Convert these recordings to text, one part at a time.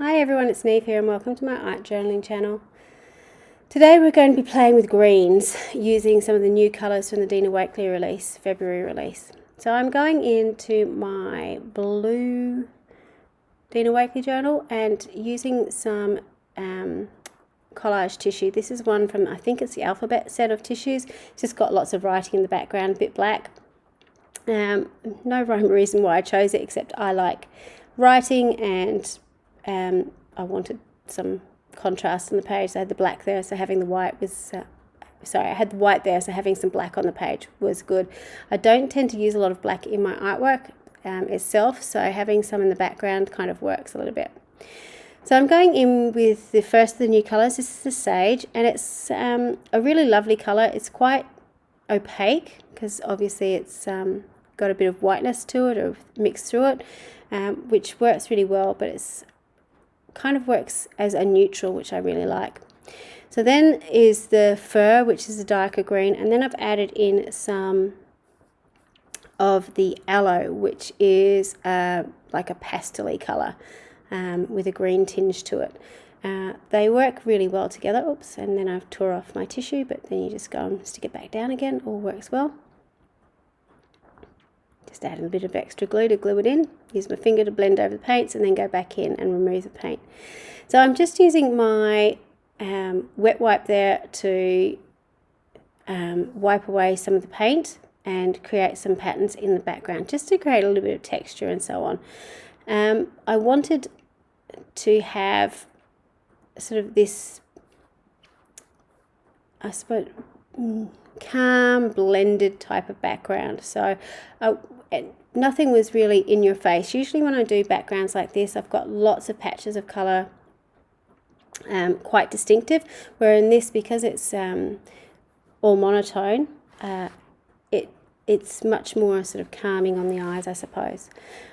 Hi everyone, it's Niamh here and welcome to my art journaling channel. Today we're going to be playing with greens using some of the new colours from the Dina Wakley release, February release. So I'm going into my blue Dina Wakley journal and using some collage tissue. This is one from, I think it's the alphabet set of tissues. It's just got lots of writing in the background, a bit black. No rhyme or reason why I chose it, except I like writing and I wanted some contrast on the page. I had the black there, so having the white was I had the white there, so having some black on the page was good. I don't tend to use a lot of black in my artwork itself, so having some in the background kind of works a little bit. So I'm going in with the first of the new colours. This is the Sage, and it's a really lovely colour. It's quite opaque because obviously it's got a bit of whiteness to it or mixed through it, which works really well, but it's kind of works as a neutral, which I really like. So then is the Fur, which is a darker green, and then I've added in some of the Aloe, which is like a pastel-y colour with a green tinge to it. They work really well together. Oops, and then I've tore off my tissue, but then you just go and stick it back down again. All works well. Just add a bit of extra glue to glue it in. Use my finger to blend over the paints and then go back in and remove the paint. So I'm just using my wet wipe there to wipe away some of the paint and create some patterns in the background, just to create a little bit of texture and so on. I wanted to have sort of this, I suppose, calm, blended type of background. So nothing was really in your face. Usually when I do backgrounds like this, I've got lots of patches of colour, quite distinctive, where in this, because it's all monotone, it's much more sort of calming on the eyes, I suppose.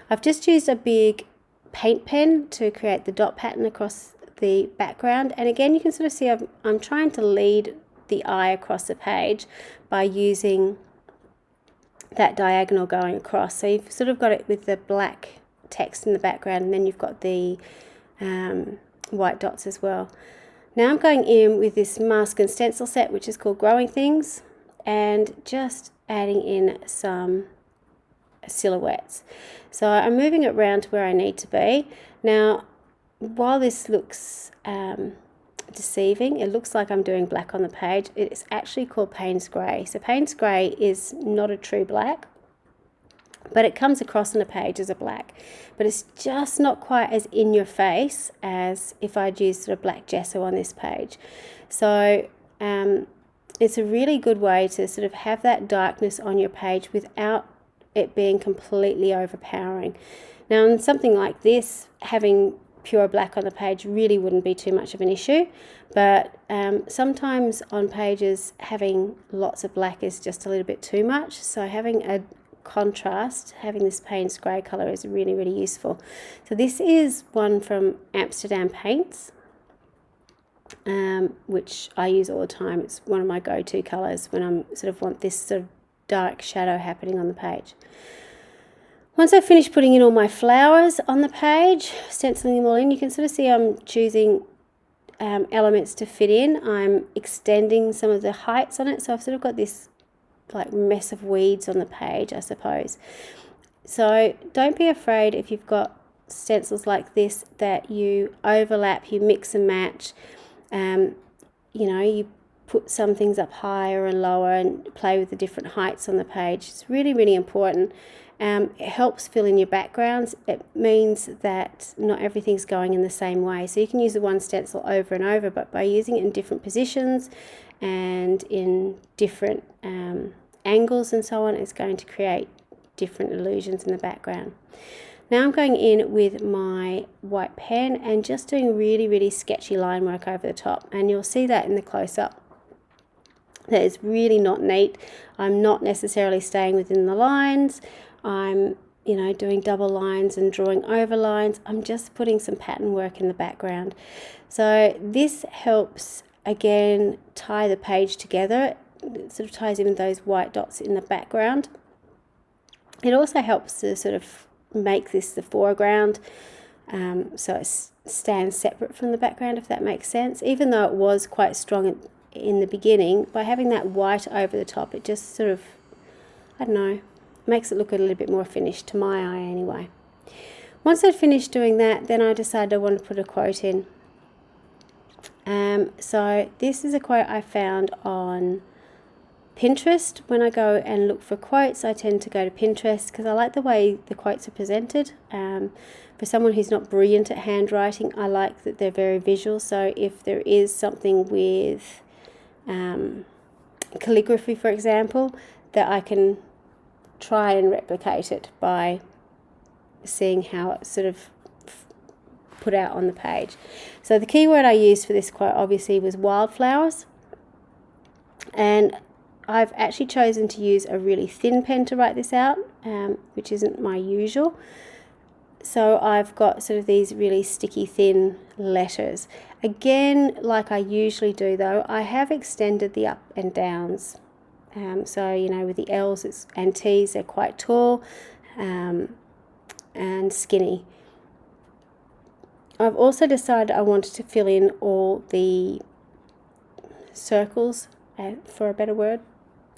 I've just used a big paint pen to create the dot pattern across the background, and again you can sort of see I'm trying to lead the eye across the page by using that diagonal going across. So you've sort of got it with the black text in the background, and then you've got the white dots as well. Now I'm going in with this mask and stencil set, which is called Growing Things, and just adding in some silhouettes. So I'm moving it around to where I need to be. Now, while this looks deceiving, it looks like I'm doing black on the page, it's actually called Payne's Grey. So Payne's Grey is not a true black, but it comes across on a page as a black, but it's just not quite as in your face as if I'd used sort of black gesso on this page. So it's a really good way to sort of have that darkness on your page without it being completely overpowering. Now in something like this, having pure black on the page really wouldn't be too much of an issue, but sometimes on pages having lots of black is just a little bit too much, so having a contrast, having this Payne's Grey colour is really, really useful. So this is one from Amsterdam Paints, which I use all the time. It's one of my go-to colours when I'm sort of want this sort of dark shadow happening on the page. Once I've finished putting in all my flowers on the page, stenciling them all in, you can sort of see I'm choosing elements to fit in. I'm extending some of the heights on it, so I've sort of got this like mess of weeds on the page, I suppose. So don't be afraid if you've got stencils like this that you overlap, you mix and match. You know, you put some things up higher and lower and play with the different heights on the page. It's really, really important. It helps fill in your backgrounds. It means that not everything's going in the same way. So you can use the one stencil over and over, but by using it in different positions and in different angles and so on, it's going to create different illusions in the background. Now I'm going in with my white pen and just doing really, really sketchy line work over the top, and you'll see that in the close-up. That is really not neat. I'm not necessarily staying within the lines. I'm, you know, doing double lines and drawing over lines. I'm just putting some pattern work in the background. So this helps, again, tie the page together. It sort of ties in with those white dots in the background. It also helps to sort of make this the foreground so it stands separate from the background, if that makes sense. Even though it was quite strong in the beginning, by having that white over the top, it just sort of, I don't know, makes it look a little bit more finished to my eye anyway. Once I'd finished doing that, then I decided I wanted to put a quote in. So this is a quote I found on Pinterest. When I go and look for quotes, I tend to go to Pinterest because I like the way the quotes are presented. For someone who's not brilliant at handwriting, I like that they're very visual. So if there is something with calligraphy, for example, that I can try and replicate it by seeing how it's sort of put out on the page. So the key word I used for this quote obviously was wildflowers, and I've actually chosen to use a really thin pen to write this out, which isn't my usual. So I've got sort of these really sticky thin letters. Again, like I usually do though, I have extended the up and downs. So, you know, with the L's and T's, they're quite tall and skinny. I've also decided I wanted to fill in all the circles, for a better word.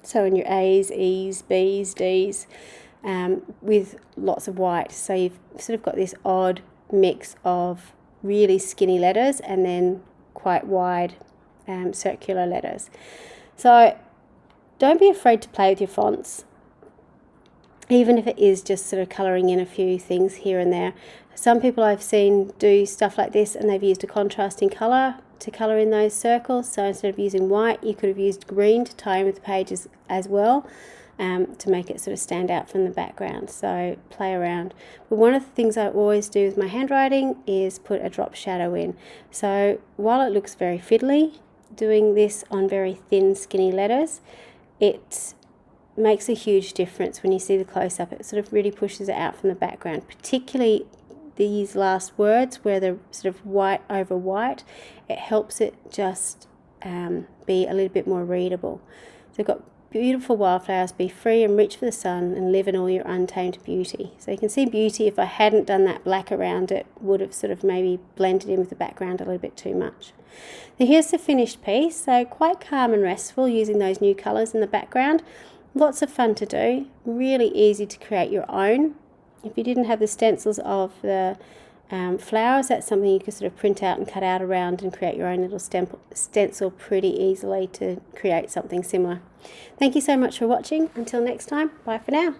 So in your A's, E's, B's, D's, with lots of white. So you've sort of got this odd mix of really skinny letters and then quite wide circular letters. So don't be afraid to play with your fonts, even if it is just sort of colouring in a few things here and there. Some people I've seen do stuff like this and they've used a contrasting colour to colour in those circles. So instead of using white, you could have used green to tie in with the pages as well, to make it sort of stand out from the background. So play around. But one of the things I always do with my handwriting is put a drop shadow in. So while it looks very fiddly, doing this on very thin, skinny letters, it makes a huge difference when you see the close-up. It sort of really pushes it out from the background, particularly these last words where they're sort of white over white. It helps it just be a little bit more readable. So we've got beautiful wildflowers, be free and rich for the sun, and live in all your untamed beauty. So you can see beauty, if I hadn't done that black around it, would have sort of maybe blended in with the background a little bit too much. Now here's the finished piece. So quite calm and restful using those new colours in the background. Lots of fun to do, really easy to create your own. If you didn't have the stencils of the flowers, that's something you could sort of print out and cut out around and create your own little stencil pretty easily to create something similar. Thank you so much for watching. Until next time, bye for now.